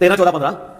13, 14, 15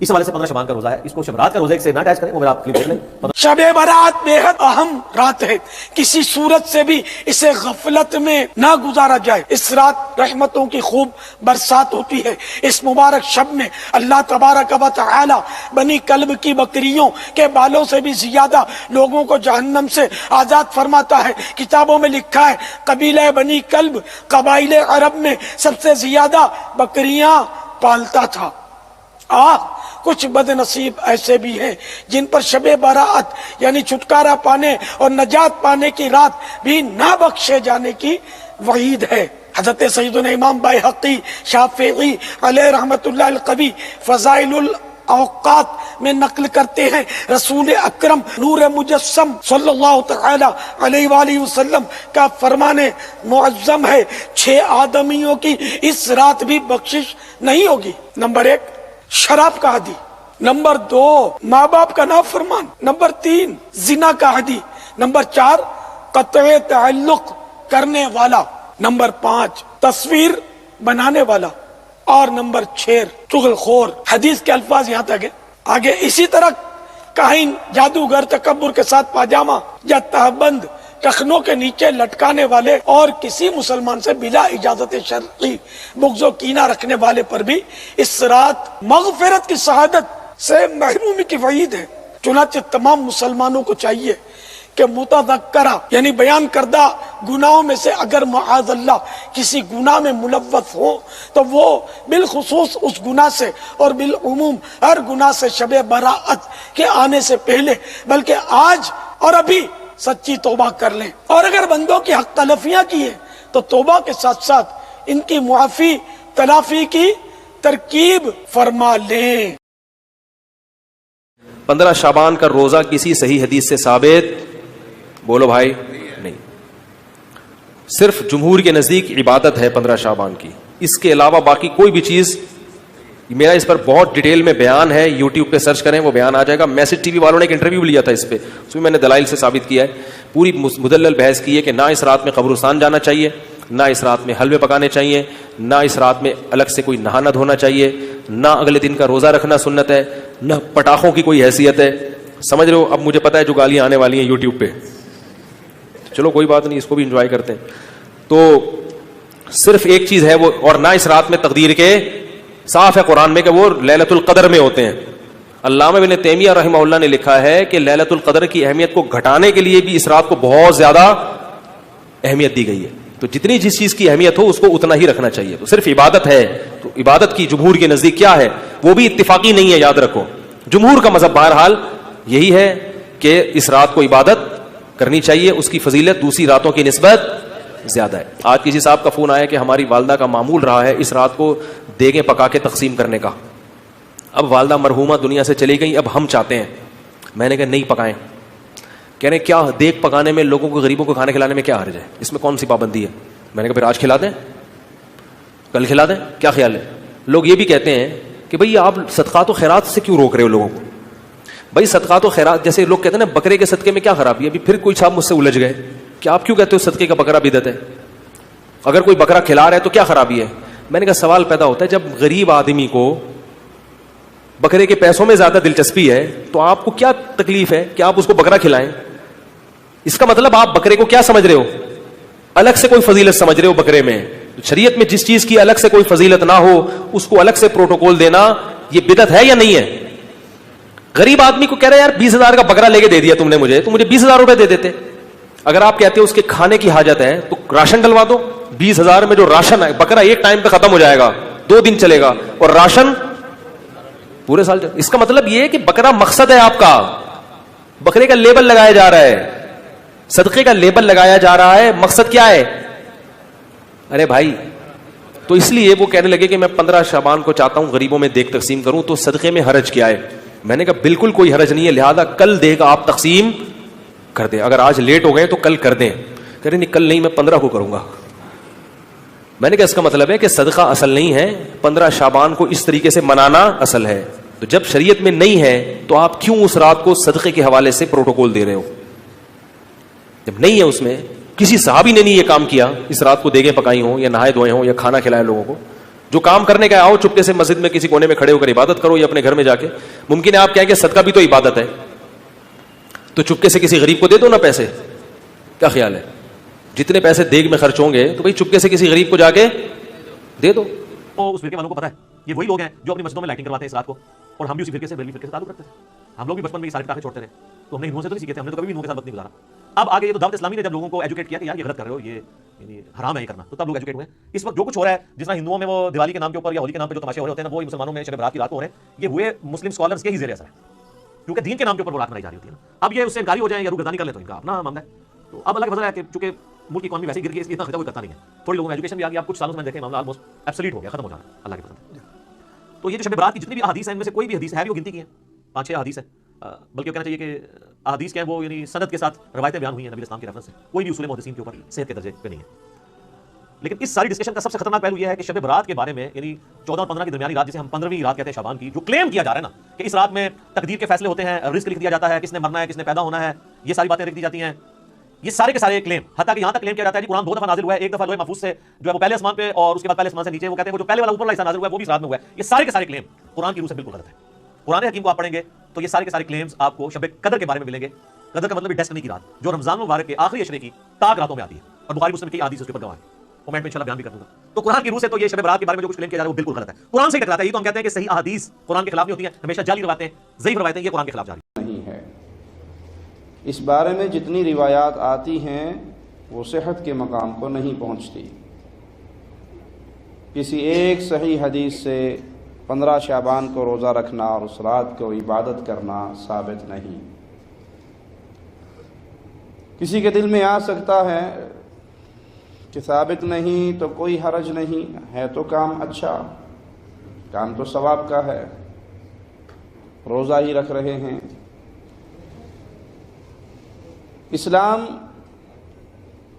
اس حوالے سے 15 شعبان کا روزہ ہے, اس کو شب رات کا روزے سے نہ اٹیچ کریں, وہ میرا آپ کلپ دیکھ لیں. شب برات بےحد اہم رات ہے, کسی صورت سے بھی اسے غفلت میں نہ گزارا جائے. اس رات رحمتوں کی خوب برسات ہوتی ہے. اس مبارک شب میں اللہ تبارک و تعالی بنی کلب کی بکریوں کے بالوں سے بھی زیادہ لوگوں کو جہنم سے آزاد فرماتا ہے. کتابوں میں لکھا ہے قبیلہ بنی کلب قبائل عرب میں سب سے زیادہ بکریاں پالتا تھا. کچھ بد نصیب ایسے بھی ہیں جن پر شب برات یعنی چھٹکارا پانے اور نجات پانے کی رات بھی نہ بخشے جانے کی وعید ہے. حضرت سیدنا امام بائحقی شافعی علیہ رحمت اللہ القوی فضائل الاوقات میں نقل کرتے ہیں رسول اکرم نور مجسم صلی اللہ تعالی علیہ وآلہ وسلم کا فرمان معظم ہے 6 آدمیوں کی اس رات بھی بخشش نہیں ہوگی. نمبر 1 شراب کا عادی, نمبر 2 ماں باپ کا نافرمان, نمبر 3 زنا کا عادی, نمبر 4 قطع تعلق کرنے والا, نمبر 5 تصویر بنانے والا, اور نمبر 6 چغل خور. حدیث کے الفاظ یہاں تک ہے. آگے اسی طرح کاہن, جادوگر, تکبر کے ساتھ پاجامہ یا تہبند ٹخنوں کے نیچے لٹکانے والے اور کسی مسلمان سے بلا اجازت شرعی بغض و کینہ رکھنے والے پر بھی اس رات مغفرت کی شہادت سے محرومی کی وعید ہے. چنانچہ تمام مسلمانوں کو چاہیے کہ متذکرہ یعنی بیان کردہ گناہوں میں سے اگر معاذ اللہ کسی گناہ میں ملوث ہو تو وہ بالخصوص اس گناہ سے اور بالعموم ہر گناہ سے شب براءت کے آنے سے پہلے بلکہ آج اور ابھی سچی توبہ کر لیں. اور اگر بندوں کی حق تلفیاں کی ہیں تو توبہ کے ساتھ ساتھ ان کی معافی تلافی کی ترکیب فرما لیں. 15 شعبان کا روزہ کسی صحیح حدیث سے ثابت بولو بھائی نہیں. صرف جمہور کے نزدیک عبادت ہے 15 شعبان کی, اس کے علاوہ باقی کوئی بھی چیز. میرا اس پر بہت ڈیٹیل میں بیان ہے, یوٹیوب پہ سرچ کریں وہ بیان آ جائے گا. میسج ٹی وی والوں نے ایک انٹرویو لیا تھا اس پہ, اس میں نے دلائل سے ثابت کیا ہے, پوری مدلل بحث کی ہے کہ نہ اس رات میں قبرستان جانا چاہیے, نہ اس رات میں حلوے پکانے چاہیے, نہ اس رات میں الگ سے کوئی نہانا دھونا چاہیے, نہ اگلے دن کا روزہ رکھنا سنت ہے, نہ پٹاخوں کی کوئی حیثیت ہے. سمجھ رہے ہو؟ اب مجھے پتا ہے جو گالیاں آنے والی ہیں یوٹیوب پہ, چلو کوئی بات نہیں, اس کو بھی انجوائے کرتے ہیں. تو صرف ایک چیز ہے وہ, اور نہ اس رات میں تقدیر کے صاف ہے قرآن میں کہ وہ لیلۃ القدر میں ہوتے ہیں. علامہ ابن تیمیہ رحمہ اللہ نے لکھا ہے کہ لیلۃ القدر کی اہمیت کو گھٹانے کے لیے بھی اس رات کو بہت زیادہ اہمیت دی گئی ہے. تو جتنی جس چیز کی اہمیت ہو اس کو اتنا ہی رکھنا چاہیے. تو صرف عبادت ہے, تو عبادت کی جمہور کے نزدیک کیا ہے وہ بھی اتفاقی نہیں ہے, یاد رکھو. جمہور کا مذہب بہرحال یہی ہے کہ اس رات کو عبادت کرنی چاہیے, اس کی فضیلت دوسری راتوں کی نسبت زیادہ ہے. آج کسی صاحب کا فون آیا کہ ہماری والدہ کا معمول رہا ہے اس رات کو دیگیں پکا کے تقسیم کرنے کا. اب والدہ مرحومہ دنیا سے چلی گئی, اب ہم چاہتے ہیں. میں نے کہا نہیں پکائیں. کہہ رہے کیا دیگ پکانے میں لوگوں کو, غریبوں کو کھانے کھلانے میں کیا حرج ہے, اس میں کون سی پابندی ہے؟ میں نے کہا پھر آج کھلا دیں, کل کھلا دیں, کیا خیال ہے؟ لوگ یہ بھی کہتے ہیں کہ بھئی آپ صدقات و خیرات سے کیوں روک رہے ہو لوگوں کو؟ بھائی صدقات و خیرات, جیسے لوگ کہتے ہیں نا بکرے کے صدقے میں کیا خرابی ہے. ابھی پھر کوئی صاحب مجھ سے الجھ گئے کہ آپ کیوں کہتے ہو صدقے کا بکرا بدعت ہے, اگر کوئی بکرا کھلا رہا ہے تو کیا خرابی ہے؟ میں نے کہا سوال پیدا ہوتا ہے, جب غریب آدمی کو بکرے کے پیسوں میں زیادہ دلچسپی ہے تو آپ کو کیا تکلیف ہے کہ آپ اس کو بکرا کھلائیں؟ اس کا مطلب آپ بکرے کو کیا سمجھ رہے ہو, الگ سے کوئی فضیلت سمجھ رہے ہو بکرے میں. شریعت میں جس چیز کی الگ سے کوئی فضیلت نہ ہو اس کو الگ سے پروٹوکول دینا یہ بدعت ہے یا نہیں ہے؟ غریب آدمی کو کہہ رہے یار 20,000 کا بکرا لے کے دے دیا تم نے مجھے, تو مجھے 20,000 روپے دے دیتے. اگر آپ کہتے ہو اس کے کھانے کی حاجت ہے تو راشن ڈلوا دو. 20,000 میں جو راشن ہے, بکرا ایک ٹائم پہ ختم ہو جائے گا, 2 دن چلے گا, اور راشن پورے سال چلے. اس کا مطلب یہ ہے کہ بکرا مقصد ہے آپ کا, بکرے کا لیبل لگایا جا رہا ہے, صدقے کا لیبل لگایا جا رہا ہے, مقصد کیا ہے؟ ارے بھائی, تو اس لیے وہ کہنے لگے کہ میں 15 شعبان کو چاہتا ہوں غریبوں میں دیگ تقسیم کروں, تو صدقے میں حرج کیا ہے؟ میں نے کہا بالکل کوئی حرج نہیں ہے, لہذا کل دیگ آپ تقسیم کر دیں. اگر آج لیٹ ہو گئے تو کل کر دیں. کہہ رہے نہیں کل نہیں, میں 15 کو کروں گا. میں نے کہا اس کا مطلب ہے کہ صدقہ اصل نہیں ہے, 15 شعبان کو اس طریقے سے منانا اصل ہے. تو جب شریعت میں نہیں ہے تو آپ کیوں اس رات کو صدقے کے حوالے سے پروٹوکول دے رہے ہو؟ جب نہیں ہے اس میں, کسی صحابی نے نہیں یہ کام کیا, اس رات کو دیگیں پکائی ہوں یا نہائے دھوئے ہوں یا کھانا کھلائے لوگوں کو, جو کام کرنے کا آؤ چپکے سے مسجد میں کسی کونے میں کھڑے ہو کر عبادت کرو یا اپنے گھر میں جا کے. ممکن ہے آپ کہیں کہ صدقہ بھی تو عبادت ہے, تو چپکے سے کسی غریب کو دے دو نا پیسے. کیا خیال ہے؟ جتنے پیسے دیگ میں خرچ ہوں گے تو بھائی چپکے سے کسی غریب کو جا کے دے دو. اس فرقے والوں کو پتا ہے یہ وہی لوگ ہیں جو اپنی مسجدوں میں لائٹنگ کرواتے ہیں اس رات کو, اور ہم بھی اسی فرقے سے بریلوی فرقے سے تعلق رکھتے ہیں. ہم لوگ بھی بچپن میں یہ سارے پٹاخے چھوڑتے رہے, تو ہم نے ہندوؤں سے تو نہیں سیکھے تھے, ہم نے تو کبھی بھی ہندوؤں کے ساتھ وقت نہیں گزارا. اب آگے یہ تو دعوت اسلامی نے جب لوگوں کو ایجوکیٹ کیا کہ یار یہ غلط کر رہے ہو, یہ یعنی حرام ہے یہ کرنا, تو تب لوگ ایجوکیٹ ہوئے. اس وقت جو کچھ ہو رہا ہے, جس طرح ہندوؤں میں وہ دیوالی کے نام کے اوپر یا ہولی کے نام پہ جو تماشے ہو رہے ہوتے ہیں نا, وہ مسلمانوں میں شب برات کی رات کو ہو رہے ہیں. یہ ہوئے مسلم اسکالرس کے ہی زیر اثر ہے, کیونکہ دین کے نام کے اوپر وہ رات منائی جا رہی ہوتی ہے نا. اب یہ اس سے انکاری ہو جائیں یا روگردانی کر لیں تو ان کا اپنا معاملہ ہے. تو اب اللہ کا فضل ہے کہ چونکہ ملک کی اکانومی ویسے گر گئی, اس لیے اتنا خرچہ کوئی کرتا نہیں ہے. تھوڑی لوگوں میں ایجوکیشن بھی آ گئی, اب کچھ سالوں سے میں دیکھیں معاملہ آلموسٹ ایبسلیٹ ہو گیا, ختم ہو جا رہا ہے اللہ کے فضل. تو یہ جو شب برات کی جتنی بھی احادیث ہیں, ان میں سے کوئی بھی حدیث ہے بھی وہ گنتی کی ہیں 5-6 احادیث ہے, بلکہ کہنا چاہیے کہ احادیث کیا ہیں وہ یعنی سند کے ساتھ روایتیں بیان ہوئی ہیں نبی اسلام کے ریفرنس سے, کوئی بھی اصول محدثین کے اوپر صحت کے درجے پہ نہیں ہے. لیکن اس ساری ڈسکشن کا سب سے خطرناک پہلو یہ ہے کہ شب برات کے بارے میں, یعنی 14 اور 15 کی درمیانی رات, جسے ہم 15ویں رات کہتے ہیں شعبان کی, جو کلیم کیا جا رہا ہے نا کہ اس رات میں تقدیر کے فیصلے ہوتے ہیں, رزق لکھ دیا جاتا ہے, کس نے مرنا ہے, کس نے پیدا ہونا ہے, یہ ساری باتیں لکھ دی جاتی ہیں. یہ سارے کے سارے کلیم, حتیٰ کہ یہاں تک کلیم کیا جاتا ہے کہ قرآن 2 دفعہ نازل ہوا ہے, ایک دفعہ لوح محفوظ سے جو ہے وہ پہلے آسمان پہ, اور اس کے بعد پہلے آسمان سے نیچے. وہ کہتے ہیں وہ جو پہلے والا اوپر والا حصہ نازل ہوا ہے وہ بھی اس رات میں ہوا ہے. یہ سارے کے سارے کلیم قرآن کی روح سے بالکل غلط ہے. قرآن حکیم کو آپ پڑھیں گے تو یہ سارے کے سارے کلیمز آپ کو شب قدر کے بارے میں ملیں گے. قدر کا مطلب ڈیسٹنی کی رات, جو رمضان مبارک کے آخری عشرے کی تاک راتوں میں آتی ہے, اور بخاری مسلم کی حدیث اس کے اوپر گواہ ہے. کمنٹ میں انشاءاللہ بیان بھی کر دوں گا. تو قرآن کی روح سے تو یہ شب برات کے بارے میں جو کچھ کلیم کیا جا رہا ہے وہ بالکل غلط ہے, قرآن سے ٹکراتا ہے. یہ تو ہم کہتے ہیں کہ صحیح احادیث قرآن کے خلاف نہیں ہوتی ہیں, ہمیشہ جعلی روایتیں, ضعیف روایتیں, یہ قرآن کے خلاف جا رہی نہیں ہے. اس بارے میں جتنی روایات آتی ہیں وہ صحت کے مقام کو نہیں پہنچتی. کسی ایک صحیح حدیث سے 15 شعبان کو روزہ رکھنا اور اس رات کو عبادت کرنا ثابت نہیں. کسی کے دل میں آ سکتا ہے کہ ثابت نہیں تو کوئی حرج نہیں ہے, تو کام اچھا, کام تو ثواب کا ہے, روزہ ہی رکھ رہے ہیں. اسلام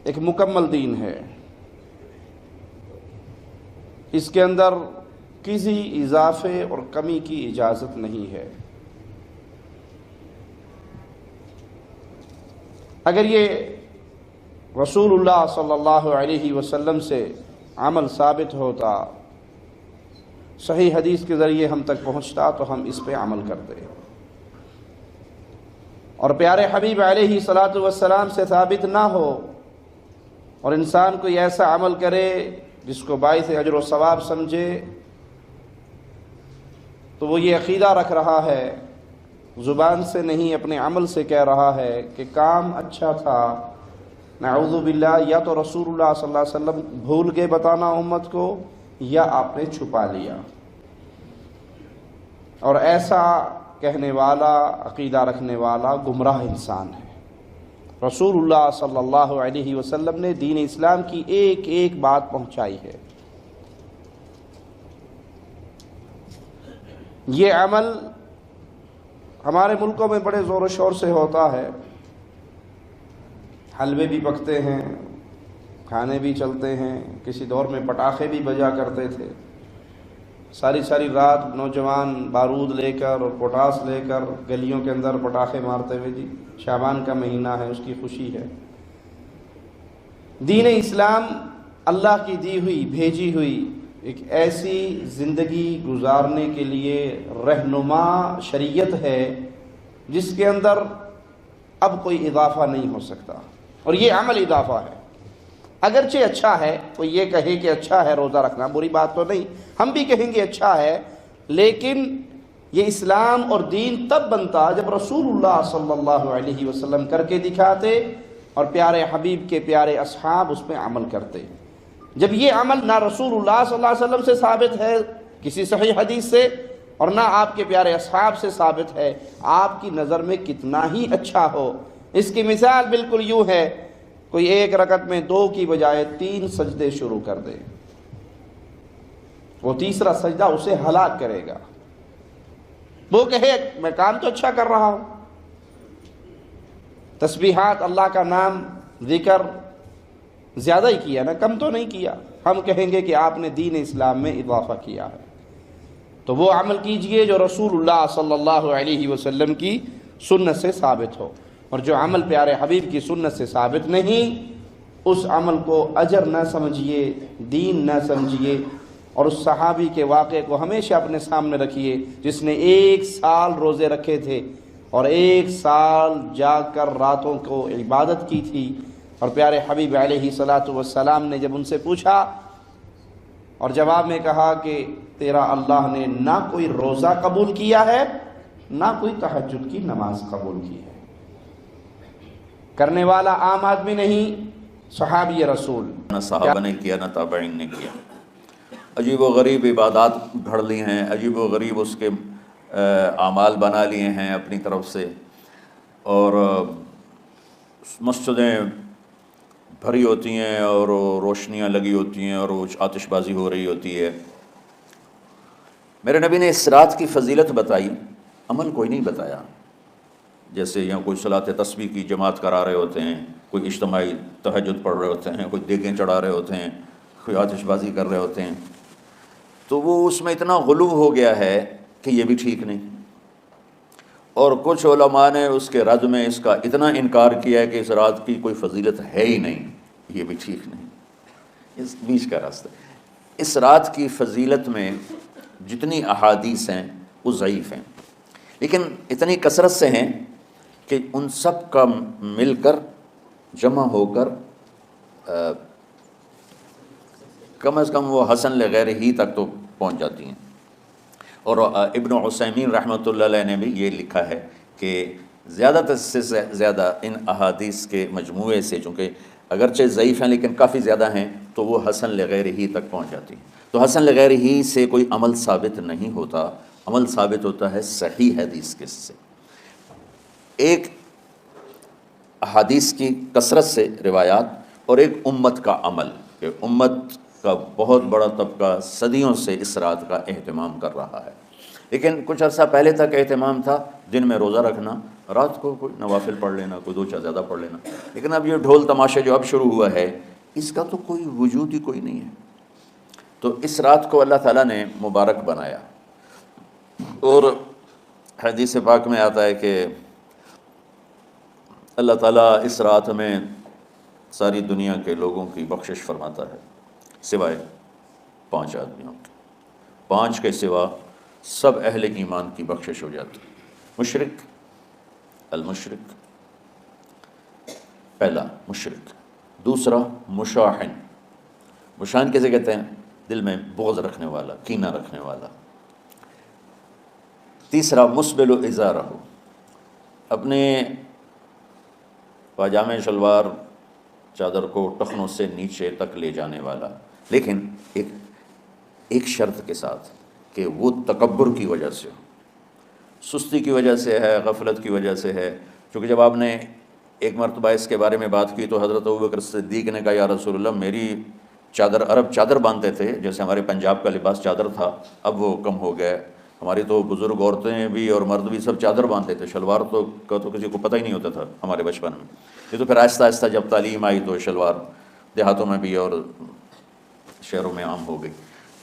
ایک مکمل دین ہے, اس کے اندر کسی اضافے اور کمی کی اجازت نہیں ہے. اگر یہ رسول اللہ صلی اللہ علیہ وسلم سے عمل ثابت ہوتا, صحیح حدیث کے ذریعے ہم تک پہنچتا, تو ہم اس پہ عمل کرتے. اور پیارے حبیب علیہ الصلاۃ والسلام سے ثابت نہ ہو اور انسان کوئی ایسا عمل کرے جس کو باعث اجر و ثواب سمجھے, تو وہ یہ عقیدہ رکھ رہا ہے, زبان سے نہیں اپنے عمل سے کہہ رہا ہے کہ کام اچھا تھا. نعوذ باللہ, یا تو رسول اللہ صلی اللہ علیہ وسلم بھول کے بتانا امت کو, یا آپ نے چھپا لیا. اور ایسا کہنے والا, عقیدہ رکھنے والا گمراہ انسان ہے. رسول اللہ صلی اللہ علیہ وسلم نے دین اسلام کی ایک ایک بات پہنچائی ہے. یہ عمل ہمارے ملکوں میں بڑے زور و شور سے ہوتا ہے, حلوے بھی پکتے ہیں, کھانے بھی چلتے ہیں, کسی دور میں پٹاخے بھی بجا کرتے تھے. ساری ساری رات نوجوان بارود لے کر اور پوٹاس لے کر گلیوں کے اندر پٹاخے مارتے ہوئے, جی شعبان کا مہینہ ہے, اس کی خوشی ہے. دین اسلام اللہ کی دی ہوئی, بھیجی ہوئی ایک ایسی زندگی گزارنے کے لیے رہنما شریعت ہے جس کے اندر اب کوئی اضافہ نہیں ہو سکتا, اور یہ عمل اضافہ ہے. اگرچہ اچھا ہے, کوئی یہ کہے کہ اچھا ہے روزہ رکھنا, بری بات تو نہیں, ہم بھی کہیں گے اچھا ہے, لیکن یہ اسلام اور دین تب بنتا جب رسول اللہ صلی اللہ علیہ وسلم کر کے دکھاتے اور پیارے حبیب کے پیارے اصحاب اس پہ عمل کرتے. جب یہ عمل نہ رسول اللہ صلی اللہ علیہ وسلم سے ثابت ہے کسی صحیح حدیث سے, اور نہ آپ کے پیارے اصحاب سے ثابت ہے, آپ کی نظر میں کتنا ہی اچھا ہو. اس کی مثال بالکل یوں ہے, کوئی ایک رکعت میں 2 کی بجائے 3 سجدے شروع کر دے, وہ تیسرا سجدہ اسے ہلاک کرے گا. وہ کہے میں کام تو اچھا کر رہا ہوں, تسبیحات, اللہ کا نام, ذکر زیادہ ہی کیا نا, کم تو نہیں کیا. ہم کہیں گے کہ آپ نے دین اسلام میں اضافہ کیا ہے. تو وہ عمل کیجئے جو رسول اللہ صلی اللہ علیہ وسلم کی سنت سے ثابت ہو, اور جو عمل پیارے حبیب کی سنت سے ثابت نہیں, اس عمل کو اجر نہ سمجھیے, دین نہ سمجھیے, اور اس صحابی کے واقعے کو ہمیشہ اپنے سامنے رکھیے جس نے 1 سال روزے رکھے تھے اور 1 سال جا کر راتوں کو عبادت کی تھی، اور پیارے حبیب علیہ الصلاۃ والسلام نے جب ان سے پوچھا اور جواب میں کہا کہ تیرا اللہ نے نہ کوئی روزہ قبول کیا ہے نہ کوئی تہجد کی نماز قبول کی ہے، کرنے والا عام آدمی نہیں، صحابی رسول، نہ صحابہ نے کیا نہ تابعین نے کیا۔ عجیب و غریب عبادات گھڑ لی ہیں، عجیب و غریب اس کے اعمال بنا لیے ہیں اپنی طرف سے، اور مسجدیں بھری ہوتی ہیں اور روشنیاں لگی ہوتی ہیں اور آتش بازی ہو رہی ہوتی ہے۔ میرے نبی نے اس رات کی فضیلت بتائی، عمل کوئی نہیں بتایا۔ جیسے یہاں کوئی صلاۃ تسبیح کی جماعت کرا رہے ہوتے ہیں، کوئی اجتماعی تہجد پڑھ رہے ہوتے ہیں، کوئی دیگیں چڑھا رہے ہوتے ہیں، کوئی آتش بازی کر رہے ہوتے ہیں، تو وہ اس میں اتنا غلو ہو گیا ہے کہ یہ بھی ٹھیک نہیں۔ اور کچھ علماء نے اس کے رد میں اس کا اتنا انکار کیا ہے کہ اس رات کی کوئی فضیلت ہے ہی نہیں، یہ بھی ٹھیک نہیں۔ اس بیچ کا راستہ، اس رات کی فضیلت میں جتنی احادیث ہیں وہ ضعیف ہیں، لیکن اتنی کثرت سے ہیں کہ ان سب کا مل کر جمع ہو کر کم از کم وہ حسن لغیر ہی تک تو پہنچ جاتی ہیں۔ اور ابن عثیمین رحمۃ اللہ علیہ نے بھی یہ لکھا ہے کہ زیادہ سے زیادہ ان احادیث کے مجموعے سے، چونکہ اگرچہ ضعیف ہیں لیکن کافی زیادہ ہیں، تو وہ حسن لغیر ہی تک پہنچ جاتی ہیں۔ تو حسن لغیر ہی سے کوئی عمل ثابت نہیں ہوتا، عمل ثابت ہوتا ہے صحیح حدیث کے سے۔ ایک احادیث کی کثرت سے روایات اور ایک امت کا عمل، کہ امت کا بہت بڑا طبقہ صدیوں سے اس رات کا اہتمام کر رہا ہے، لیکن کچھ عرصہ پہلے تک اہتمام تھا دن میں روزہ رکھنا، رات کو کوئی نوافل پڑھ لینا، کوئی 2 چار زیادہ پڑھ لینا، لیکن اب یہ ڈھول تماشے جو اب شروع ہوا ہے اس کا تو کوئی وجود ہی کوئی نہیں ہے۔ تو اس رات کو اللہ تعالیٰ نے مبارک بنایا، اور حدیث پاک میں آتا ہے کہ اللہ تعالیٰ اس رات میں ساری دنیا کے لوگوں کی بخشش فرماتا ہے سوائے 5 آدمیوں کے، 5 کے سوا سب اہل ایمان کی بخشش ہو جاتی ہے۔ مشرک، المشرک، پہلا مشرک، دوسرا مشاحن، مشاحن کیسے کہتے ہیں؟ دل میں بغض رکھنے والا، کینہ رکھنے والا۔ تیسرا مسبل ازارہ، اپنے پاجامے شلوار چادر کو ٹخنوں سے نیچے تک لے جانے والا، لیکن ایک شرط کے ساتھ کہ وہ تکبر کی وجہ سے ہو، سستی کی وجہ سے ہے، غفلت کی وجہ سے ہے۔ چونکہ جب آپ نے ایک مرتبہ اس کے بارے میں بات کی تو حضرت ابوبکر صدیق نے کہا یا رسول اللہ، میری چادر، عرب چادر باندھتے تھے جیسے ہمارے پنجاب کا لباس چادر تھا، اب وہ کم ہو گیا، ہماری تو بزرگ عورتیں بھی اور مرد بھی سب چادر باندھتے تھے، شلوار کا تو کسی کو پتہ ہی نہیں ہوتا تھا ہمارے بچپن میں۔ یہ تو پھر آہستہ آہستہ جب تعلیم آئی تو شلوار دیہاتوں میں بھی اور شہروں میں عام ہو گئی۔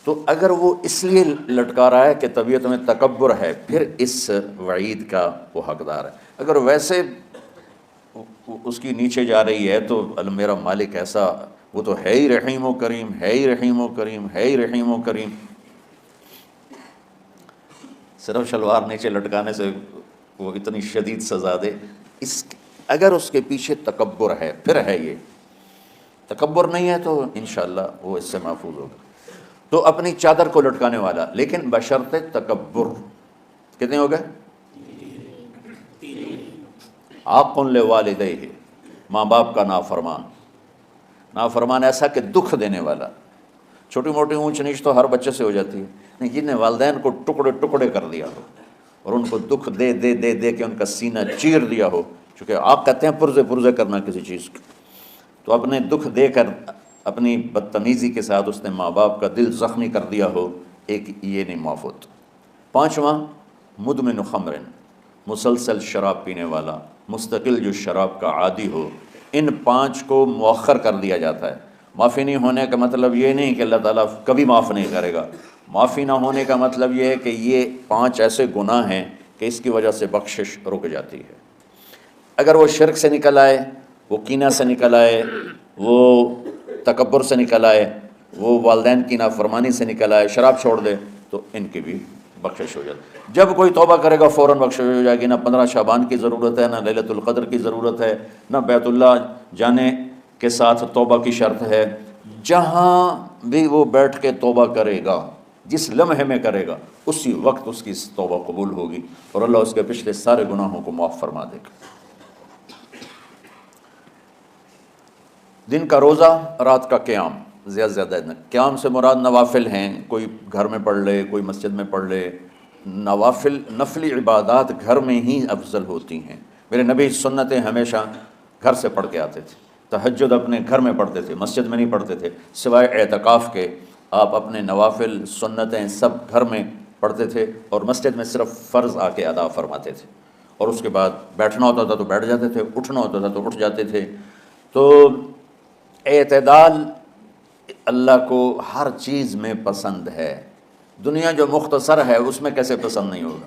تو اگر وہ اس لیے لٹکا رہا ہے کہ طبیعت میں تکبر ہے، پھر اس وعید کا وہ حقدار ہے۔ اگر ویسے اس کی نیچے جا رہی ہے تو میرا مالک ایسا، وہ تو ہے ہی رحیم و کریم، ہے ہی رحیم و کریم، ہے ہی رحیم و کریم، صرف شلوار نیچے لٹکانے سے وہ اتنی شدید سزا دے، اگر اس کے پیچھے تکبر ہے، پھر ہے یہ تکبر نہیں ہے تو انشاءاللہ وہ اس سے محفوظ ہوگا۔ تو اپنی چادر کو لٹکانے والا، لیکن بشرط تکبر، کتنے ہو گئے؟ عاق لوالدیہ، ماں باپ کا نافرمان، نافرمان ایسا کہ دکھ دینے والا۔ چھوٹی موٹی اونچ نیچ تو ہر بچے سے ہو جاتی ہے، نہیں، جن نے والدین کو ٹکڑے ٹکڑے کر دیا ہو اور ان کو دکھ دے دے دے دے کے ان کا سینہ چیر دیا ہو، چونکہ آپ کہتے ہیں پرزے پرزے کرنا کسی چیز کو، تو اپنے دکھ دے کر اپنی بدتمیزی کے ساتھ اس نے ماں باپ کا دل زخمی کر دیا ہو، ایک یہ نہیں معاف ہوتا۔ 5واں مدمن خمر، مسلسل شراب پینے والا، مستقل جو شراب کا عادی ہو، ان 5 کو مؤخر کر دیا جاتا ہے۔ معافی نہیں ہونے کا مطلب یہ نہیں کہ اللہ تعالیٰ کبھی معاف نہیں کرے گا، معافی نہ ہونے کا مطلب یہ ہے کہ یہ 5 ایسے گناہ ہیں کہ اس کی وجہ سے بخشش رک جاتی ہے۔ اگر وہ شرک سے نکل آئے، وہ کینہ سے نکل آئے، وہ تکبر سے نکل آئے، وہ والدین کی نافرمانی سے نکل آئے، شراب چھوڑ دے تو ان کی بھی بخشش ہو جاتی۔ جب کوئی توبہ کرے گا فوراً بخشش ہو جائے گی۔ نہ 15 شعبان کی ضرورت ہے، نہ لیلۃ القدر کی ضرورت ہے، نہ بیت اللہ جانے کے ساتھ توبہ کی شرط ہے۔ جہاں بھی وہ بیٹھ کے توبہ کرے گا، جس لمحے میں کرے گا، اسی وقت اس کی توبہ قبول ہوگی اور اللہ اس کے پچھلے سارے گناہوں کو معاف فرما دے گا۔ دن کا روزہ، رات کا قیام، زیادہ سے زیادہ قیام سے مراد نوافل ہیں، کوئی گھر میں پڑھ لے، کوئی مسجد میں پڑھ لے۔ نوافل، نفلی عبادات گھر میں ہی افضل ہوتی ہیں۔ میرے نبی سنتیں ہمیشہ گھر سے پڑھ کے آتے تھے۔ تہجد اپنے گھر میں پڑھتے تھے، مسجد میں نہیں پڑھتے تھے، سوائے اعتکاف کے آپ اپنے نوافل سنتیں سب گھر میں پڑھتے تھے اور مسجد میں صرف فرض آ کے ادا فرماتے تھے، اور اس کے بعد بیٹھنا ہوتا تھا تو بیٹھ جاتے تھے، اٹھنا ہوتا تھا تو اٹھ جاتے تھے۔ تو اعتدال اللہ کو ہر چیز میں پسند ہے۔ دنیا جو مختصر ہے اس میں کیسے پسند نہیں ہوگا؟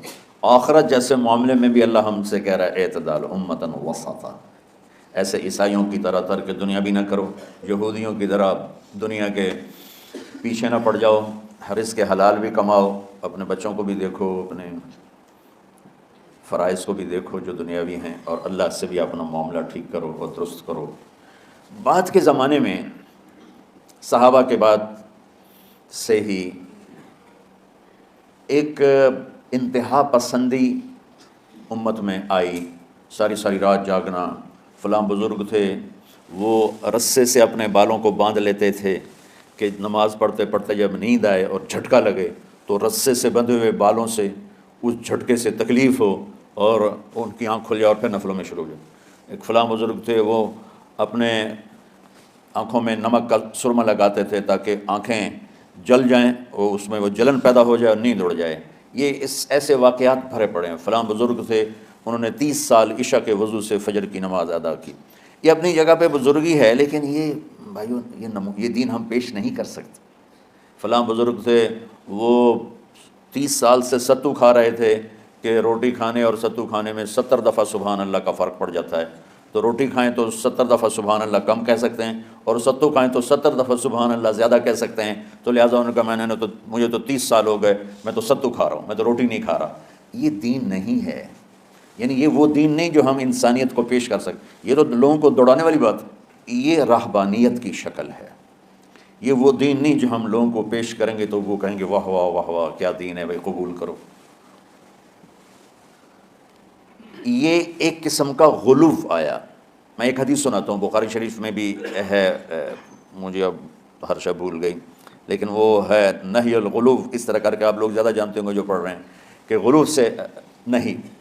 آخرت جیسے معاملے میں بھی اللہ ہم سے کہہ رہا ہے اعتدال، امتن وسطا۔ ایسے عیسائیوں کی طرح تر کے دنیا بھی نہ کرو، یہودیوں کی طرح دنیا کے پیچھے نہ پڑ جاؤ، رزق کے حلال بھی کماؤ، اپنے بچوں کو بھی دیکھو، اپنے فرائض کو بھی دیکھو جو دنیاوی ہیں، اور اللہ سے بھی اپنا معاملہ ٹھیک کرو اور درست کرو۔ بعد کے زمانے میں صحابہ کے بعد سے ہی ایک انتہا پسندی امت میں آئی، ساری ساری رات جاگنا۔ فلاں بزرگ تھے، وہ رسے سے اپنے بالوں کو باندھ لیتے تھے کہ نماز پڑھتے پڑھتے جب نیند آئے اور جھٹکا لگے تو رسے سے بندھے ہوئے بالوں سے اس جھٹکے سے تکلیف ہو اور ان کی آنکھ کھل جائے اور پھر نفلوں میں شروع ہو جائے۔ ایک فلاں بزرگ تھے، وہ اپنے آنکھوں میں نمک کا سرما لگاتے تھے تاکہ آنکھیں جل جائیں اور اس میں وہ جلن پیدا ہو جائے اور نیند اڑ جائے۔ یہ ایسے واقعات بھرے پڑے ہیں۔ فلاں بزرگ تھے، انہوں نے 30 سال عشاء کے وضو سے فجر کی نماز ادا کی۔ یہ اپنی جگہ پہ بزرگی ہے، لیکن یہ بھائیو یہ دین ہم پیش نہیں کر سکتے۔ فلاں بزرگ تھے، وہ 30 سال سے ستو کھا رہے تھے کہ روٹی کھانے اور ستو کھانے میں 70 دفعہ سبحان اللہ کا فرق پڑ جاتا ہے، تو روٹی کھائیں تو 70 دفعہ سبحان اللہ کم کہہ سکتے ہیں، اور ستو کھائیں تو 70 دفعہ سبحان اللہ زیادہ کہہ سکتے ہیں۔ تو لہٰذا انہوں نے کہا مجھے تو 30 سال ہو گئے، میں تو ستو کھا رہا ہوں، میں تو روٹی نہیں کھا رہا۔ یہ دین نہیں ہے، یعنی یہ وہ دین نہیں جو ہم انسانیت کو پیش کر سکتے۔ یہ تو لوگوں کو دوڑانے والی بات، یہ راہبانیت کی شکل ہے۔ یہ وہ دین نہیں جو ہم لوگوں کو پیش کریں گے تو وہ کہیں گے واہ واہ واہ واہ کیا دین ہے بھائی، قبول کرو۔ یہ ایک قسم کا غلو آیا۔ میں ایک حدیث سناتا ہوں، بخاری شریف میں بھی ہے، مجھے اب ہر شے بھول گئی، لیکن وہ ہے نہی الغلو، اس طرح کر کے آپ لوگ زیادہ جانتے ہوں گے جو پڑھ رہے ہیں کہ غلو سے نہیں۔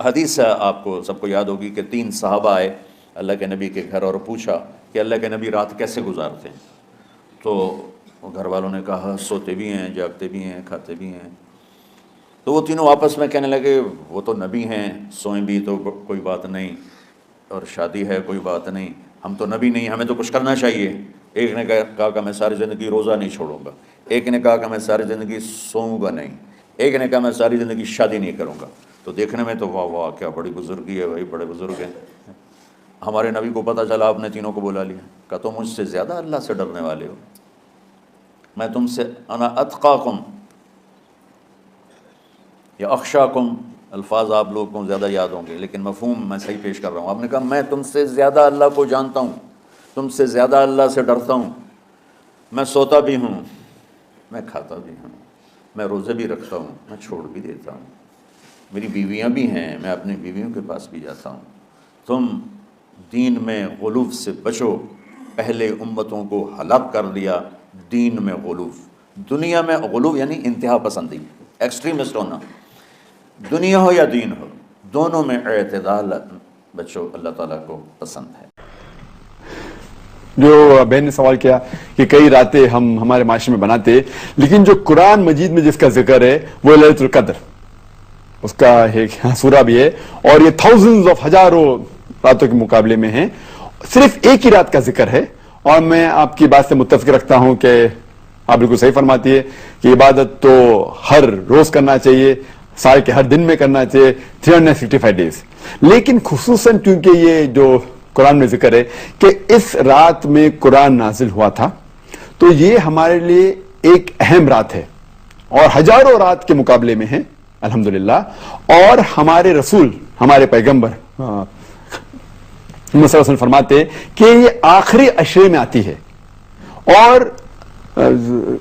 حدیث آپ کو سب کو یاد ہوگی کہ 3 صحابہ آئے اللہ کے نبی کے گھر اور پوچھا کہ اللہ کے نبی رات کیسے گزارتے ہیں؟ تو گھر والوں نے کہا سوتے بھی ہیں، جاگتے بھی ہیں، کھاتے بھی ہیں۔ تو وہ تینوں آپس میں کہنے لگے وہ تو نبی ہیں، سوئیں بھی تو کوئی بات نہیں، اور شادی ہے کوئی بات نہیں، ہم تو نبی نہیں، ہمیں تو کچھ کرنا چاہیے۔ ایک نے کہا کہ میں ساری زندگی روزہ نہیں چھوڑوں گا، ایک نے کہا کہ میں ساری زندگی سوؤں گا نہیں، ایک نے کہا میں ساری زندگی شادی نہیں کروں گا۔ تو دیکھنے میں تو واہ واہ کیا بڑی بزرگی ہے بھائی، بڑے بزرگ ہیں۔ ہمارے نبی کو پتہ چلا آپ نے تینوں کو بلا لیا، کہا تم مجھ سے زیادہ اللہ سے ڈرنے والے ہو، میں تم سے انا اتقاکم یا اخشاکم، الفاظ آپ لوگوں کو زیادہ یاد ہوں گے لیکن مفہوم میں صحیح پیش کر رہا ہوں۔ آپ نے کہا میں تم سے زیادہ اللہ کو جانتا ہوں، تم سے زیادہ اللہ سے ڈرتا ہوں، میں سوتا بھی ہوں، میں کھاتا بھی ہوں، میں روزے بھی رکھتا ہوں، میں چھوڑ بھی دیتا ہوں، میری بیویاں بھی ہیں، میں اپنی بیویوں کے پاس بھی جاتا ہوں۔ تم دین میں غلو سے بچو، پہلے امتوں کو ہلاک کر دیا دین میں غلو۔ دنیا میں غلو یعنی انتہا پسندی، ایکسٹریمسٹ ہونا، دنیا ہو یا دین ہو، دونوں میں اعتدال بچو، اللہ تعالیٰ کو پسند ہے۔ جو بہن نے سوال کیا کہ کئی راتیں ہم ہمارے معاشرے میں بناتے، لیکن جو قرآن مجید میں جس کا ذکر ہے وہ لیلۃ القدر، اس کا ایک سورہ بھی ہے، اور یہ تھاؤزنز آف ہزاروں راتوں کے مقابلے میں ہیں، صرف ایک ہی رات کا ذکر ہے۔ اور میں آپ کی بات سے متفق رکھتا ہوں کہ آپ بالکل صحیح فرماتی ہے کہ عبادت تو ہر روز کرنا چاہیے، سال کے ہر دن میں کرنا چاہیے، 365 ڈیز، لیکن خصوصاً کیونکہ یہ جو قرآن میں ذکر ہے کہ اس رات میں قرآن نازل ہوا تھا، تو یہ ہمارے لیے ایک اہم رات ہے اور ہزاروں رات کے مقابلے میں ہے الحمدللہ. اور ہمارے رسول، ہمارے پیغمبر محمد صلی اللہ علیہ وسلم فرماتے کہ یہ آخری عشرے میں آتی ہے. اور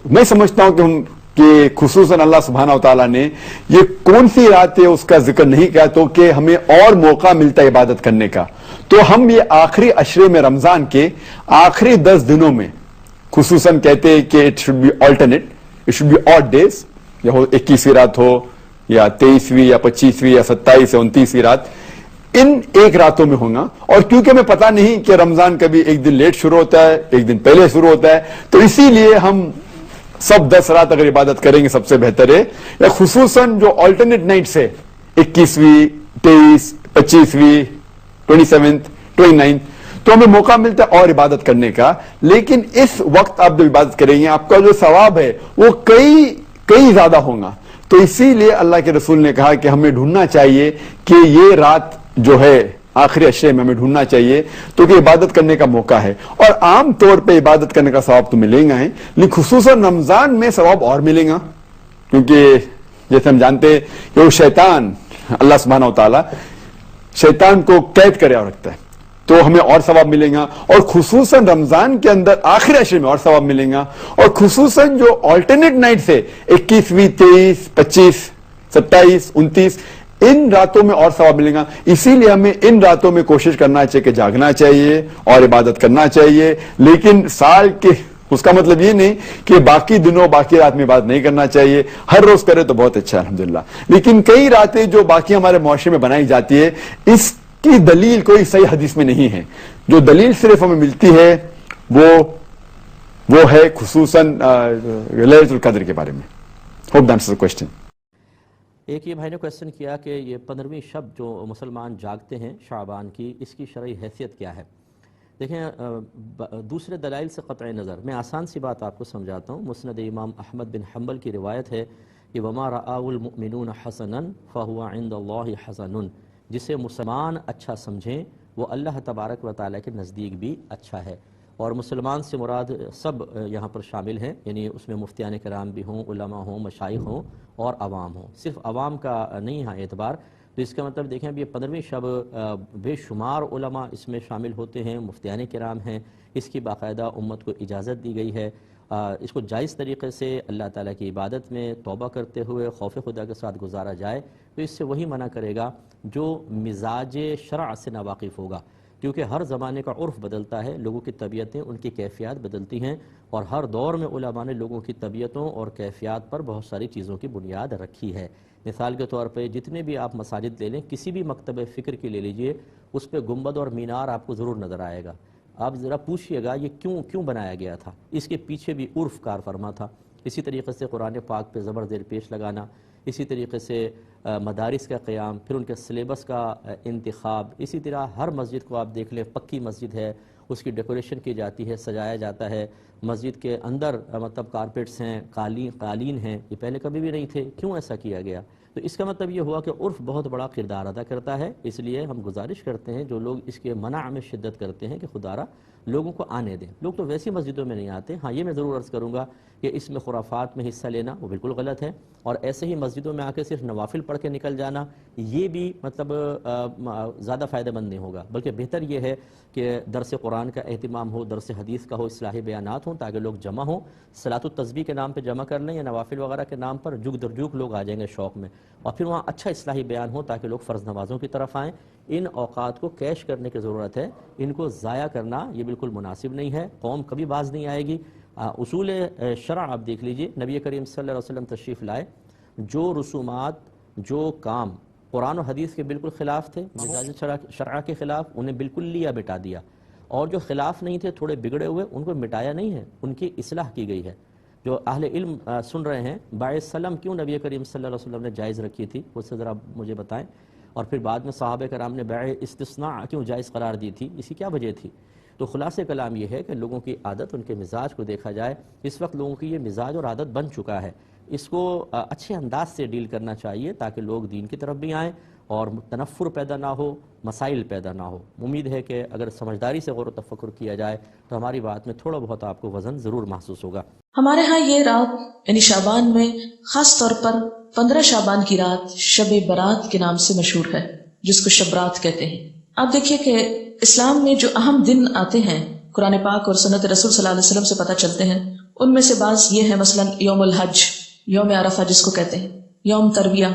میں سمجھتا ہوں کہ خصوصاً اللہ سبحانہ و تعالیٰ نے یہ کون سی رات ہے اس کا ذکر نہیں کیا تو کہ ہمیں اور موقع ملتا ہے عبادت کرنے کا. تو ہم یہ آخری عشرے میں رمضان کے آخری 10 دنوں میں خصوصاً کہتے ہیں کہ it should be alternate, it should be odd days, یا 21ویں رات ہو یا 23ویں یا 25ویں یا 27 یا 29ویں رات، ان ایک راتوں میں ہوگا. اور کیونکہ ہمیں پتا نہیں کہ رمضان کبھی ایک دن لیٹ شروع ہوتا ہے، ایک دن پہلے شروع ہوتا ہے، تو اسی لیے ہم سب 10 رات اگر عبادت کریں گے سب سے بہتر ہے. یا خصوصاً جو آلٹرنیٹ نائٹس ہے 21ویں، 23، 25ویں، 27، 29، تو ہمیں موقع ملتا ہے اور عبادت کرنے کا. لیکن اس وقت آپ جو عبادت کریں گے آپ کا جو ثواب ہے وہ کئی زیادہ ہوگا. تو اسی لیے اللہ کے رسول نے کہا کہ ہمیں ڈھونڈنا چاہیے کہ یہ رات جو ہے آخری عشرے میں ہمیں ڈھونڈنا چاہیے تو کہ عبادت کرنے کا موقع ہے. اور عام طور پہ عبادت کرنے کا ثواب تو ملے گا، لیکن خصوصاً رمضان میں ثواب اور ملے گا، کیونکہ جیسے ہم جانتے ہیں کہ وہ شیطان، اللہ سبحانہ و تعالیٰ شیطان کو قید کرے اور رکھتا ہے، تو ہمیں اور ثواب ملے گا. اور خصوصاً رمضان کے اندر آخری عشرے میں اور ثواب ملے گا. اور خصوصاً جو آلٹرنیٹ نائٹ سے 21ویں، 23، 25، 27، 29، ان راتوں میں اور ثواب ملے گا. اسی لیے ہمیں ان راتوں میں کوشش کرنا چاہیے کہ جاگنا چاہیے اور عبادت کرنا چاہیے. لیکن سال کے اس کا مطلب یہ نہیں کہ باقی دنوں باقی رات میں عبادت نہیں کرنا چاہیے، ہر روز کرے تو بہت اچھا ہے الحمدللہ. لیکن کئی راتیں جو باقی ہمارے معاشرے میں بنائی جاتی ہے اس کی دلیل کوئی صحیح حدیث میں نہیں ہے. جو دلیل صرف ہمیں ملتی ہے وہ ہے خصوصاً لیلۃ القدر کے بارے میں. Hope that answers the question. ایک یہ بھائی نے کویسچن کیا کہ یہ 15ویں شب جو مسلمان جاگتے ہیں شعبان کی، اس کی شرعی حیثیت کیا ہے؟ دیکھیں دوسرے دلائل سے قطع نظر میں آسان سی بات آپ کو سمجھاتا ہوں. مسند امام احمد بن حنبل کی روایت ہے کہ وَمَا رَآهُ الْمُؤْمِنُونَ حَسَنًا فَهُوَ عِنْدَ اللَّهِ حَسَنٌ، جسے مسلمان اچھا سمجھیں وہ اللہ تبارک و تعالیٰ کے نزدیک بھی اچھا ہے. اور مسلمان سے مراد سب یہاں پر شامل ہیں، یعنی اس میں مفتیان کرام بھی ہوں، علماء ہوں، مشائخ ہوں اور عوام ہوں، صرف عوام کا نہیں ہے اعتبار. تو اس کا مطلب دیکھیں اب یہ 15ویں شب بے شمار علماء اس میں شامل ہوتے ہیں، مفتیان کرام ہیں، اس کی باقاعدہ امت کو اجازت دی گئی ہے. اس کو جائز طریقے سے اللہ تعالیٰ کی عبادت میں توبہ کرتے ہوئے خوف خدا کے ساتھ گزارا جائے تو اس سے وہی منع کرے گا جو مزاج شرع سے ناواقف ہوگا، کیونکہ ہر زمانے کا عرف بدلتا ہے، لوگوں کی طبیعتیں، ان کی کیفیات بدلتی ہیں، اور ہر دور میں علماء نے لوگوں کی طبیعتوں اور کیفیات پر بہت ساری چیزوں کی بنیاد رکھی ہے. مثال کے طور پہ جتنے بھی آپ مساجد لے لیں، کسی بھی مکتب فکر کی لے لیجئے، اس پہ گنبد اور مینار آپ کو ضرور نظر آئے گا. آپ ذرا پوچھئے گا یہ کیوں بنایا گیا تھا، اس کے پیچھے بھی عرف کار فرما تھا. اسی طریقے سے قرآن پاک پہ زبر زیر پیش لگانا، اسی طریقے سے مدارس کا قیام، پھر ان کے سلیبس کا انتخاب. اسی طرح ہر مسجد کو آپ دیکھ لیں، پکی مسجد ہے اس کی ڈیکوریشن کی جاتی ہے، سجایا جاتا ہے. مسجد کے اندر مطلب کارپیٹس ہیں، قالین ہیں، یہ پہلے کبھی بھی نہیں تھے. کیوں ایسا کیا گیا؟ تو اس کا مطلب یہ ہوا کہ عرف بہت بڑا کردار ادا کرتا ہے. اس لیے ہم گزارش کرتے ہیں جو لوگ اس کے منع میں شدت کرتے ہیں کہ خدارہ لوگوں کو آنے دیں. لوگ تو ویسی مسجدوں میں نہیں آتے. ہاں یہ میں ضرور عرض کروں گا کہ اس میں خرافات میں حصہ لینا وہ بالکل غلط ہے، اور ایسے ہی مسجدوں میں آ کے صرف نوافل پڑھ کے نکل جانا یہ بھی مطلب زیادہ فائدہ مند نہیں ہوگا. بلکہ بہتر یہ ہے کہ درس قرآن کا اہتمام ہو، درس حدیث کا ہو، اصلاحی بیانات ہوں تاکہ لوگ جمع ہوں. صلاۃ التسبیح کے نام پہ جمع کر لیں یا نوافل وغیرہ کے نام پر جگ در جگ لوگ آ جائیں گے شوق میں، اور پھر وہاں اچھا اصلاحی بیان ہو تاکہ لوگ فرض نمازوں کی طرف آئیں. ان اوقات کو کیش کرنے کی ضرورت ہے، ان کو ضائع کرنا یہ بالکل مناسب نہیں ہے. قوم کبھی باز نہیں آئے گی. اصول شرع آپ دیکھ لیجئے، نبی کریم صلی اللہ علیہ وسلم تشریف لائے، جو رسومات، جو کام قرآن و حدیث کے بالکل خلاف تھے، مزاج شرع کے خلاف، انہیں بالکل لیا مٹا دیا. اور جو خلاف نہیں تھے، تھوڑے بگڑے ہوئے، ان کو مٹایا نہیں ہے، ان کی اصلاح کی گئی ہے. جو اہل علم سن رہے ہیں، باعث سلم کیوں نبی کریم صلی اللہ علیہ وسلم نے جائز رکھی تھی اس سے ذرا مجھے بتائیں. اور پھر بعد میں صحابہ کرام نے بیع استثناء کیوں جائز قرار دی تھی، اسی کیا وجہ تھی؟ تو خلاصہ کلام یہ ہے کہ لوگوں کی عادت، ان کے مزاج کو دیکھا جائے. اس وقت لوگوں کی یہ مزاج اور عادت بن چکا ہے، اس کو اچھے انداز سے ڈیل کرنا چاہیے تاکہ لوگ دین کی طرف بھی آئیں اور تنفر پیدا نہ ہو، مسائل پیدا نہ ہو۔ امید ہے کہ اگر سمجھداری سے غور و تفکر کیا جائے تو ہماری بات میں تھوڑا بہت آپ کو وزن ضرور محسوس ہوگا۔ ہمارے ہاں یہ رات یعنی شعبان میں خاص طور پر 15 شعبان کی رات شب برات کے نام سے مشہور ہے، جس کو شب رات کہتے ہیں۔ آپ دیکھیے کہ اسلام میں جو اہم دن آتے ہیں قرآن پاک اور سنت رسول صلی اللہ علیہ وسلم سے پتہ چلتے ہیں، ان میں سے بعض یہ ہے، مثلا یوم الحج، یوم عرفہ جس کو کہتے ہیں، یوم ترویہ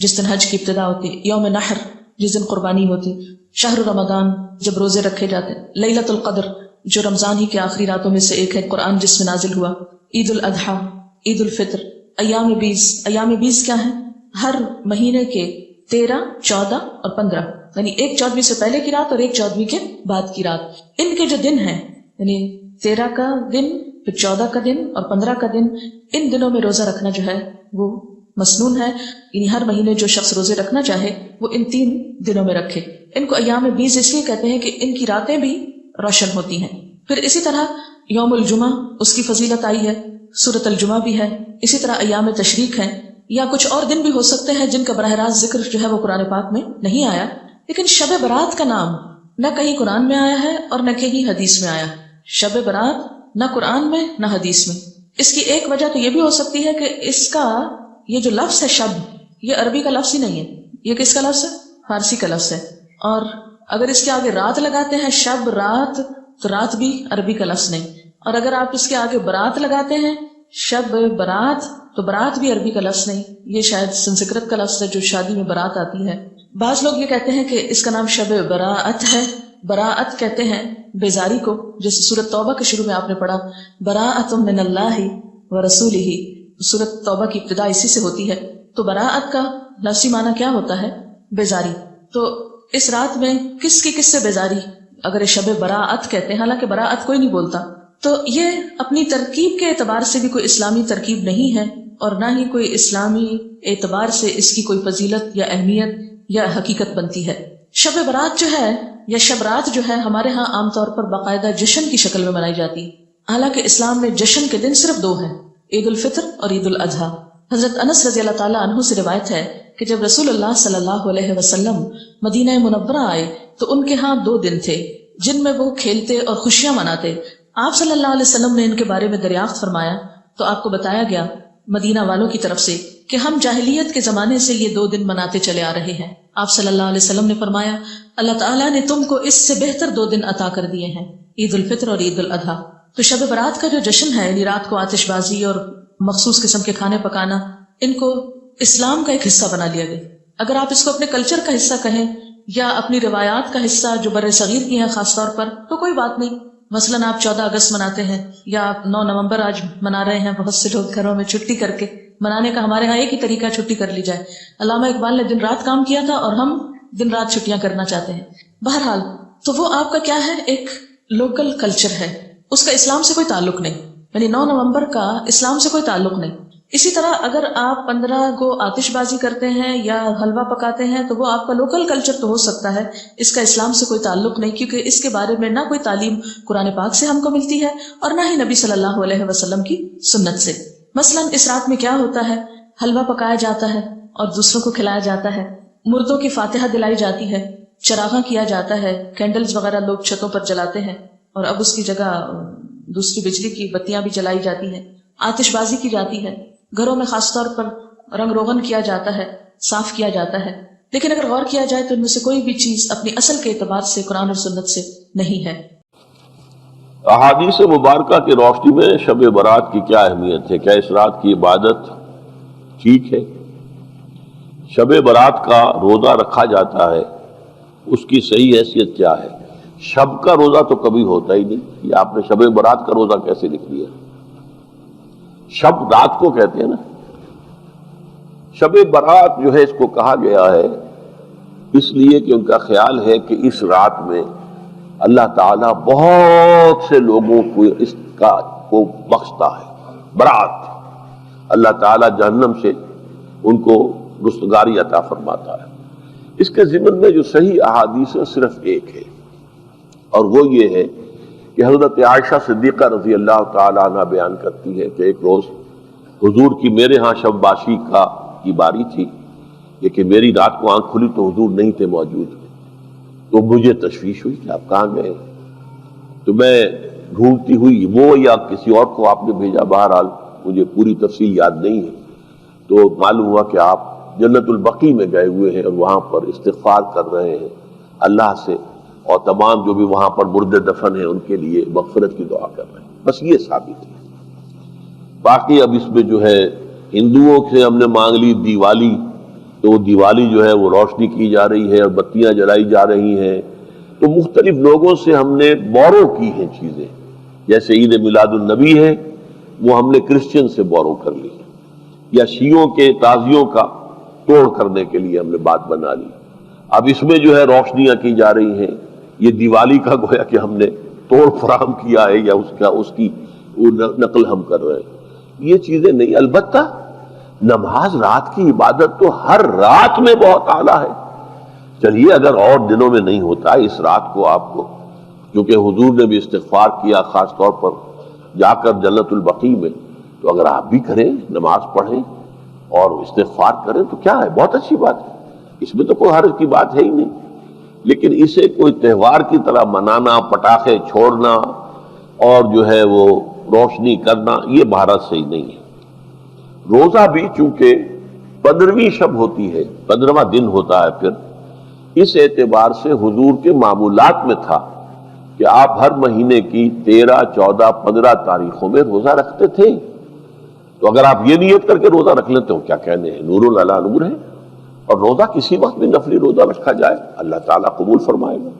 جس دن حج کی ابتدا ہوتی، یوم نحر جس دن قربانی ہوتی، شہر رمضان جب روزے رکھے جاتے، لیلۃ القدر جو رمضان ہی کے آخری راتوں میں سے ایک ہے، قرآن جس میں نازل ہوا، عید الاضحیٰ، عید الفطر، ایام 20۔ ایام 20 کیا ہیں؟ ہر مہینے کے 13، 14 اور 15، یعنی ایک 14ویں سے پہلے کی رات اور ایک 14ویں کے بعد کی رات۔ ان کے جو دن ہیں یعنی 13 کا دن، پھر 14 کا دن اور 15 کا دن، ان دنوں میں روزہ رکھنا جو ہے وہ مسنون ہے، یعنی ہر مہینے جو شخص روزے رکھنا چاہے وہ ان 3 دنوں میں رکھے۔ ان کو ایام 20 اس لیے کہتے ہیں کہ ان کی راتیں بھی روشن ہوتی ہیں۔ پھر اسی طرح یوم الجمعہ، اس کی فضیلت آئی ہے، سورۃ الجمعہ بھی ہے۔ اسی طرح ایام تشریق ہیں، یا کچھ اور دن بھی ہو سکتے ہیں جن کا براہ راست ذکر جو ہے وہ قرآن پاک میں نہیں آیا، لیکن شب برات کا نام نہ کہیں قرآن میں آیا ہے اور نہ کہیں حدیث میں آیا۔ شب برات نہ قرآن میں نہ حدیث میں۔ اس کی ایک وجہ تو یہ بھی ہو سکتی ہے کہ اس کا یہ جو لفظ ہے شب، یہ عربی کا لفظ ہی نہیں ہے، یہ کس کا لفظ ہے؟ فارسی کا لفظ ہے۔ اور اگر اس کے آگے رات لگاتے ہیں، شب رات، تو رات بھی عربی کا لفظ نہیں۔ اور اگر آپ اس کے آگے برات لگاتے ہیں، شب برات، تو برات بھی عربی کا لفظ نہیں، یہ شاید سنسکرت کا لفظ ہے جو شادی میں برات آتی ہے۔ بعض لوگ یہ کہتے ہیں کہ اس کا نام شب براءت ہے۔ براءت کہتے ہیں بیزاری کو، جیسے سورۃ توبہ کے شروع میں آپ نے پڑھا براءۃ من اللہ ورسولہ، سورۃ توبہ کی ابتدا اسی سے ہوتی ہے۔ تو براءت کا لفظی معنی کیا ہوتا ہے؟ بیزاری۔ تو اس رات میں کس کی کس سے بیزاری؟ اگر شب براءت کہتے ہیں، حالانکہ براءت کوئی نہیں بولتا، تو یہ اپنی ترکیب کے اعتبار سے بھی کوئی اسلامی ترکیب نہیں ہے، اور نہ ہی کوئی اسلامی اعتبار سے اس کی کوئی فضیلت یا اہمیت یا حقیقت بنتی ہے۔ شب برات جو ہے یا شب رات جو ہے ہمارے ہاں عام طور پر باقاعدہ جشن کی شکل میں منائی جاتی ہے، حالانکہ اسلام میں جشن کے دن صرف 2 ہیں، عید الفطر اور عید الاضحیٰ۔ حضرت انس رضی اللہ تعالیٰ عنہ سے روایت ہے کہ جب رسول اللہ صلی اللہ علیہ وسلم مدینہ منورہ آئے تو ان کے ہاں 2 دن تھے جن میں وہ کھیلتے اور خوشیاں مناتے۔ آپ صلی اللہ علیہ وسلم نے ان کے بارے میں دریافت فرمایا تو آپ کو بتایا گیا مدینہ والوں کی طرف سے کہ ہم جاہلیت کے زمانے سے یہ 2 دن مناتے چلے آ رہے ہیں۔ آپ صلی اللہ علیہ وسلم نے فرمایا اللہ تعالیٰ نے تم کو اس سے بہتر 2 دن عطا کر دیے ہیں، عید الفطر اور عید الاضحیٰ۔ تو شب برات کا جو جشن ہے، یعنی رات کو آتش بازی اور مخصوص قسم کے کھانے پکانا، ان کو اسلام کا ایک حصہ بنا لیا گیا۔ اگر آپ اس کو اپنے کلچر کا حصہ کہیں یا اپنی روایات کا حصہ جو بر صغیر کی ہیں خاص طور پر، تو کوئی بات نہیں۔ مثلاً آپ 14 اگست مناتے ہیں یا آپ 9 نومبر آج منا رہے ہیں، بہت سے لوگ گھروں میں چھٹی کر کے منانے کا، ہمارے ہاں ایک ہی طریقہ چھٹی کر لی جائے۔ علامہ اقبال نے دن رات کام کیا تھا اور ہم دن رات چھٹیاں کرنا چاہتے ہیں۔ بہرحال تو وہ آپ کا کیا ہے، ایک لوکل کلچر ہے، اس کا اسلام سے کوئی تعلق نہیں، یعنی 9 نومبر کا اسلام سے کوئی تعلق نہیں۔ اسی طرح اگر آپ 15 کو آتش بازی کرتے ہیں یا حلوہ پکاتے ہیں تو وہ آپ کا لوکل کلچر تو ہو سکتا ہے، اس کا اسلام سے کوئی تعلق نہیں، کیونکہ اس کے بارے میں نہ کوئی تعلیم قرآن پاک سے ہم کو ملتی ہے اور نہ ہی نبی صلی اللہ علیہ وسلم کی سنت سے۔ مثلا اس رات میں کیا ہوتا ہے، حلوہ پکایا جاتا ہے اور دوسروں کو کھلایا جاتا ہے، مردوں کی فاتحہ دلائی جاتی ہے، چراغاں کیا جاتا ہے، کینڈلز وغیرہ لوگ چھتوں پر جلاتے ہیں، اور اب اس کی جگہ دوسری بجلی کی بتیاں بھی جلائی جاتی ہیں، آتش بازی کی جاتی ہے، گھروں میں خاص طور پر رنگ روغن کیا جاتا ہے، صاف کیا جاتا ہے۔ لیکن اگر غور کیا جائے تو ان میں سے کوئی بھی چیز اپنی اصل کے اعتبار سے قرآن اور سنت سے نہیں ہے۔ احادیث مبارکہ کی روشنی میں شب برات کی کیا اہمیت ہے؟ کیا اس رات کی عبادت ٹھیک ہے؟ شب برات کا روزہ رکھا جاتا ہے، اس کی صحیح حیثیت کیا ہے؟ شب کا روزہ تو کبھی ہوتا ہی نہیں، یہ آپ نے شب برات کا روزہ کیسے لکھ لیا؟ شب رات کو کہتے ہیں نا۔ شب برات جو ہے اس کو کہا گیا ہے اس لیے کہ ان کا خیال ہے کہ اس رات میں اللہ تعالیٰ بہت سے لوگوں کو اس کا کو بخشتا ہے۔ برات، اللہ تعالیٰ جہنم سے ان کو رستگاری عطا فرماتا ہے۔ اس کے ضمن میں جو صحیح احادیث ہے صرف ایک ہے، اور وہ یہ ہے کہ حضرت عائشہ صدیقہ رضی اللہ تعالیٰ عنہ بیان کرتی ہے کہ ایک روز حضور کی میرے ہاں شب باشی کی باری تھی، لیکن میری رات کو آنکھ کھلی تو حضور نہیں تھے موجود، تو مجھے تشویش ہوئی کہ آپ کہاں گئے، تو میں ڈھونڈتی ہوئی وہ یا کسی اور کو آپ نے بھیجا، بہرحال مجھے پوری تفصیل یاد نہیں ہے، تو معلوم ہوا کہ آپ جنت البقیع میں گئے ہوئے ہیں اور وہاں پر استغفار کر رہے ہیں اللہ سے، اور تمام جو بھی وہاں پر مردے دفن ہیں ان کے لیے مغفرت کی دعا کر رہے ہیں، بس یہ ثابت ہے۔ باقی اب اس میں جو ہے ہندوؤں سے ہم نے مانگ لی دیوالی، تو دیوالی جو ہے وہ روشنی کی جا رہی ہے اور بتیاں جلائی جا رہی ہیں، تو مختلف لوگوں سے ہم نے بورو کی ہیں چیزیں، جیسے عید میلاد النبی ہے وہ ہم نے کرسچن سے بورو کر لی، یا شیعوں کے تعزیوں کا توڑ کرنے کے لیے ہم نے بات بنا لی۔ اب اس میں جو ہے روشنیاں کی جا رہی ہیں، یہ دیوالی کا گویا کہ ہم نے توڑ فراہم کیا ہے یا اس کی نقل ہم کر رہے ہیں، یہ چیزیں نہیں۔ البتہ نماز رات کی عبادت تو ہر رات میں بہت اعلیٰ ہے، چلیے اگر اور دنوں میں نہیں ہوتا اس رات کو آپ کو، کیونکہ حضور نے بھی استغفار کیا خاص طور پر جا کر جنت البقیع میں، تو اگر آپ بھی کریں نماز پڑھیں اور استغفار کریں تو کیا ہے، بہت اچھی بات ہے، اس میں تو کوئی حرج کی بات ہے ہی نہیں۔ لیکن اسے کوئی تہوار کی طرح منانا، پٹاخے چھوڑنا اور جو ہے وہ روشنی کرنا، یہ بھارت صحیح نہیں ہے۔ روزہ بھی چونکہ 15ویں شب ہوتی ہے، 15واں دن ہوتا ہے، پھر اس اعتبار سے حضور کے معمولات میں تھا کہ آپ ہر مہینے کی 13، 14، 15 تاریخوں میں روزہ رکھتے تھے، تو اگر آپ یہ نیت کر کے روزہ رکھ لیتے ہو کیا کہنے ہیں، نور علی نور ہے، اور روزہ کسی وقت بھی نفلی روزہ رکھا جائے اللہ تعالیٰ قبول فرمائے گا۔